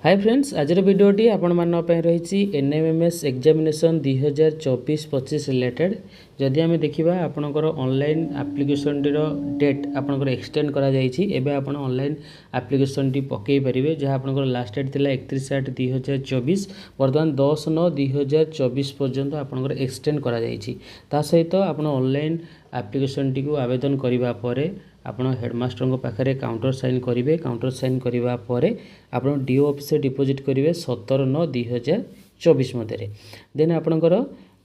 Hi friends आज भिडियोटी आपण मान रही एनएमएमएस एग्जामिनेशन 2024-25 रिलेटेड जदि आम देखा आपणकर ऑनलाइन एप्लिकेशन डेट आपणकर एक्सटेंड करा जायछि एबे आपण ऑनलाइन एप्लिकेशन टी पकई परिबे जहाँ आपणकर लास्ट डेट थिला 31/8/2024 वर्तमान 10/9/2024 पर्यंत आपणकर एक्सटेंड करा जायछि ता सहित आपण ऑनलाइन एप्लिकेशन टी को आवेदन करिबा परे आपण हेडमास्टर पाखे काउंटर साइन करेंगे काउंटर साइन करने पर आप डीओ ऑफिस डिपोजिट करेंगे 17/9/2024 मध्य देन आपणकर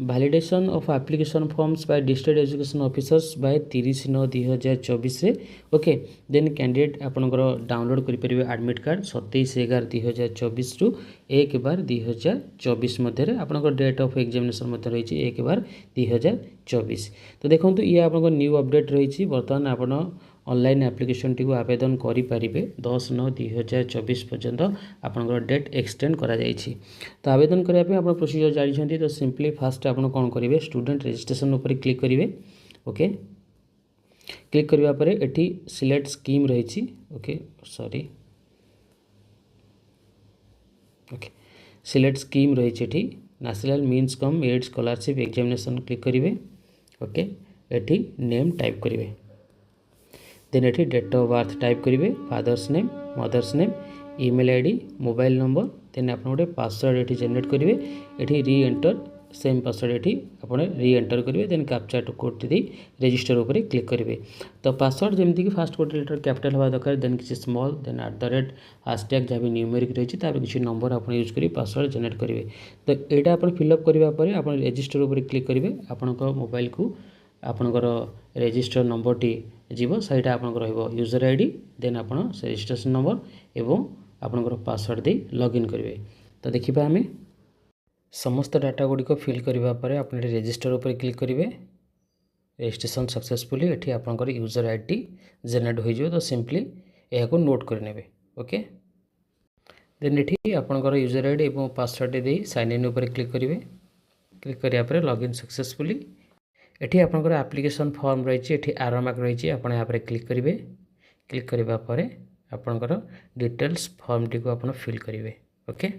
validation of application forms by district education officers by 30/9/2024 okay then candidate आपणकर डाउनलोड करेंगे एडमिट कार्ड 27/11/2024 टू 1/12/2024 मध्य आपणकर डेट ऑफ एग्जामिनेशन मध्य रही 1/12/2024 तो देखो ये आप न्यू अपडेट रही बर्तमान आपण ऑनलाइन एप्लिकेशन टी को आवेदन करेंगे 10/9/2024 पर्यंत आपंकर डेट एक्सटेंड करा जायछि तो आवेदन करने आप प्रोसीजर जानते तो सिंपली फास्ट आप कौन करेंगे स्टूडेंट रजिस्ट्रेशन उपर क्लिक करेंगे ओके क्लिक करने पर एटी सिलेक्ट स्कीम रही okay sorry okay select scheme रही national means cum merit scholarship examination click करेंगे ओके एटी नेम टाइप करेंगे देन एटी डेट ऑफ बर्थ टाइप करेंगे father's name mother's name email ID mobile number then आप गोटे password ये जनरेट करेंगे ये री एंटर सेम पासवर्ड ये आप री एंटर करेंगे देन कैप्चा कोड दी रजिस्टर उपर क्लिक करेंगे तो पासवर्ड जमीक कि फास्ट गोटे लेटर कैपिटल हवा दरकार देन किसी स्मॉल देन @ हैशटैग जहाँ भी न्यूमेरिक रही किसी नंबर आप यूज कर पासवर्ड जनरेट करेंगे तो यहाँ आप फिलअप करने आप रजिस्टर उपर क्लिक करेंगे आपण मोबाइल को आपणकर रजिस्टर नंबर टी जीव सहीटा आपंकर यूजर आईडी देन आप रजिस्ट्रेशन नंबर एवं आपंकर पासवर्ड दे लॉगिन करेंगे तो देखिए आम समस्त डाटा गुड़िक फिल करने आप रजिस्टर उपर क्लिक करेंगे रजिस्ट्रेशन सक्सेसफुली ये आपंकर यूजर आईडी जेनेरेट हो तो सिंपली यह नोट करने ओके देन ये आपंकर यूजर आईडी और पासवर्ड दे साइन इन उपर क्लिक करेंगे क्लिक कराया लॉगिन सक्सेसफुली एठी आपनकर एप्लिकेशन फॉर्म रही है आरो मार्क रही आप यहाँ पर क्लिक करेंगे क्लिक करने पर आपनकर डिटेल्स फॉर्म टी को आपन फिल करेंगे ओके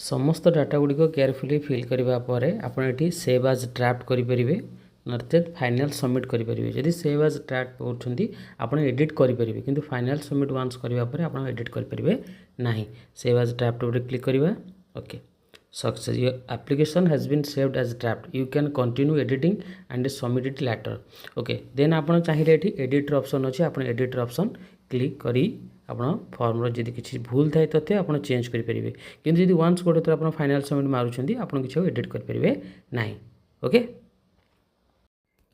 समस्त डाटा गुड़िक केयरफुली फिल करने पर आपड़ी सेव एज ड्राफ्ट करेंगे नचेत फाइनाल सबमिट करेंगे जदि सेव एज ड्राफ्ट करते आप एडिट करेंगे किंतु फाइनाल सबमिट वांस करने आप एडिट करेंगे ना सेव एज ड्राफ्ट उपर क्लिक करवा okay success your application has been saved as draft you can continue editing and submit it later okay then आप चाहिए ये एडिटर ऑप्शन अच्छे आप एडिटर ऑप्शन क्लिक करी आपन फॉर्म जदि किसी भूल थाए तथ्य आप चेंज करेंगे किंतु जदि वन्स गोटे थर आप फाइनाल सबमिट मारुंट आप किसी एडिट करेंगे ना ओके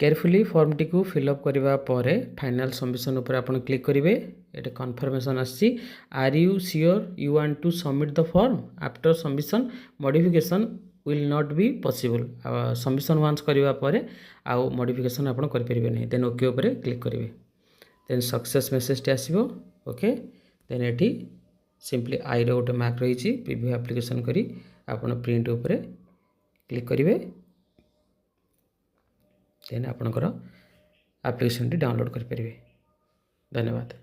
केयरफुली फॉर्म टी को फिलअप करने पर फाइनाल सबमिशन उपर आप क्लिक करेंगे ये कन्फर्मेशन आसी are you sure you want to submit the form after submission modification will not be possible submission once करने पर आउ मॉडिफिकेशन आप करेंगे नहीं देन ओके उपर क्लिक करेंगे देन सक्सेस मेसेज टी आसो ओके देन ये सिंपली आई रोटे मार्क रही प्रीव्यू एप्लिकेशन करी आपन प्रिंट उपर क्लिक करेंगे देन आपणकर एप्लिकेशन टी डाउनलोड करेंगे धन्यवाद।